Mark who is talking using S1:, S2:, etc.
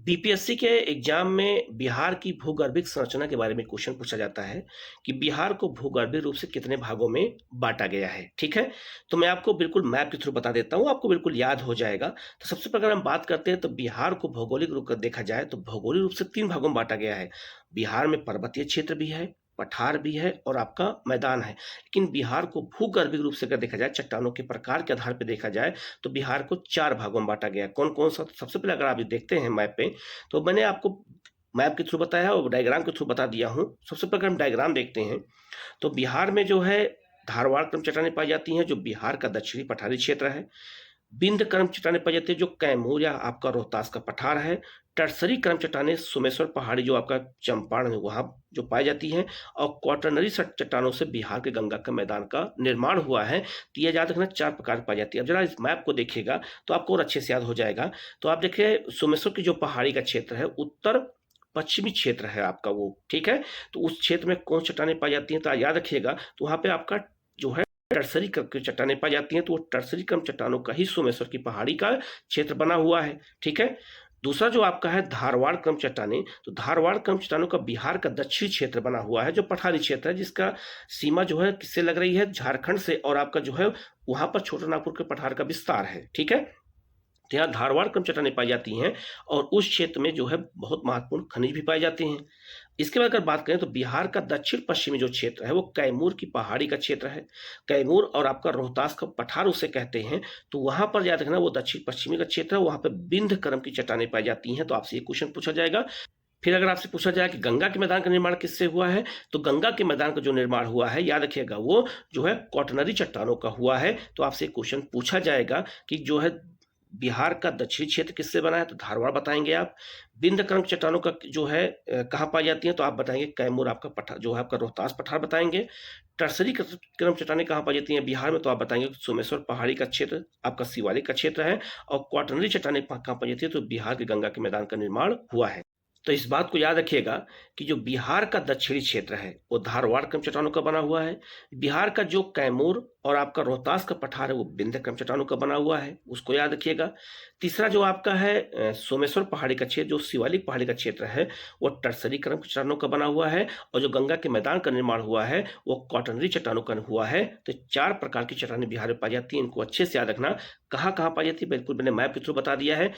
S1: BPSC के exam में बिहार की भूगर्भिक संरचना के बारे में क्वेश्चन पूछा जाता है कि बिहार को भूगर्भीय रूप से कितने भागों में बांटा गया है। ठीक है, तो मैं आपको बिल्कुल मैप के थ्रू बता देता हूँ, आपको बिल्कुल याद हो जाएगा। तो सबसे पहले अगर हम बात करते हैं तो बिहार को भौगोलिक रूप से देखा जाए तो भौगोलिक रूप से तीन भागों में बांटा गया है। बिहार में पर्वतीय क्षेत्र भी है, पठार भी है और आपका मैदान है। लेकिन बिहार को भूगर्भिक रूप से अगर देखा जाए, चट्टानों के प्रकार के आधार पर देखा जाए, तो बिहार को 4 भागों में बाँटा गया है। कौन-कौन सा? सबसे पहले अगर आप ये देखते हैं मैप पे, तो मैंने आपको मैप के थ्रू बताया और डायग्राम के थ्रू बता दिया हूँ। सबसे पहले अगर हम डायग्राम देखते हैं, तो बिहार में जो है धारवाड़ क्रम चट्टानें पाई जाती हैं, जो बिहार का दक्षिणी पठारी क्षेत्र है। बिंद क्रम चट्टानें पाई जाती है, जो कैमूर या आपका रोहतास का पठार है। टर्सरी क्रम चट्टानें सोमेश्वर पहाड़ी जो आपका चंपारण है, वहाँ जो पाई जाती हैं। और क्वाटरनरी चट्टानों से बिहार के गंगा के मैदान का निर्माण हुआ है। तो ये याद रखना 4 प्रकार की पाई जाती है। अब जरा इस मैप को देखिएगा तो आपको और अच्छे से याद हो जाएगा। तो आप देखिए सोमेश्वर की जो पहाड़ी का क्षेत्र है, उत्तर पश्चिमी क्षेत्र है आपका वो, ठीक है? तो उस क्षेत्र में कौन चट्टानें पाई जाती हैं, तो याद रखिएगा। तो वहाँ पे आपका जो है टर्सरी क्रम की चट्टानें पाई जाती हैं, तो वो टर्सरी क्रम चट्टानों का ही सोमेश्वर की पहाड़ी का क्षेत्र बना हुआ है, ठीक है? दूसरा जो आपका है धारवाड़ क्रम चट्टानें, तो धारवाड़ क्रम चट्टानों का बिहार का दक्षिणी क्षेत्र बना हुआ है, जो पठारी क्षेत्र है, जिसका सीमा जो है किससे लग रही है? झारखंड से। और आपका जो है वहाँ पर छोटा नागपुर के पठार का विस्तार है, ठीक है? तो यहाँ धारवाड़ क्रम चट्टानें पाई जाती हैं और उस क्षेत्र में जो है बहुत महत्वपूर्ण खनिज भी पाए जाते हैं। इसके बाद अगर बात करें तो बिहार का दक्षिण पश्चिमी जो क्षेत्र है वो कैमूर की पहाड़ी का क्षेत्र है। कैमूर और आपका रोहतास का पठार उसे कहते हैं। तो वहां पर याद रखना वो दक्षिण पश्चिमी का क्षेत्र है, वहां पर बिंद क्रम की चट्टानें पाई जाती हैं। तो आपसे ये क्वेश्चन पूछा जाएगा। फिर अगर आपसे पूछा जाए कि गंगा के मैदान का निर्माण किससे हुआ है, तो गंगा के मैदान का जो निर्माण हुआ है, याद रखिएगा, वो जो है क्वाटरनरी चट्टानों का हुआ है। तो आपसे क्वेश्चन पूछा जाएगा कि जो है बिहार का दक्षिणी क्षेत्र किससे बना है, तो धारवाड़ बताएंगे आप। बिंद क्रम चट्टानों का जो है कहाँ पाई जाती हैं, तो आप बताएंगे कैमूर आपका पठार जो है आपका रोहतास पठार बताएंगे। टर्सरी क्रम चट्टानें कहाँ पाई जाती हैं बिहार में, तो आप बताएंगे सोमेश्वर पहाड़ी का क्षेत्र आपका शिवालिक का क्षेत्र है। और क्वाटरनरी चट्टानें कहाँ पाई जाती है, तो बिहार के गंगा के मैदान का निर्माण हुआ है। तो इस बात को याद रखिएगा कि जो बिहार का दक्षिणी क्षेत्र है वो धारवाड़ क्रम चट्टानों का बना हुआ है। बिहार का जो कैमूर और आपका रोहतास का पठार है वो विंध्य क्रम चट्टानों का बना हुआ है, उसको याद रखिएगा। तीसरा जो आपका है सोमेश्वर पहाड़ी का क्षेत्र, जो शिवालिक पहाड़ी का क्षेत्र है, वो टर्सरी क्रम चट्टानों का बना हुआ है। और जो गंगा के मैदान का निर्माण हुआ है वो क्वाटरनरी चट्टानों का हुआ है। तो 4 प्रकार की चट्टानें बिहार में पाई जाती हैं, इनको अच्छे से याद रखना। कहाँ कहाँ पाई जाती है बिल्कुल मैंने मैप के थ्रू बता दिया है।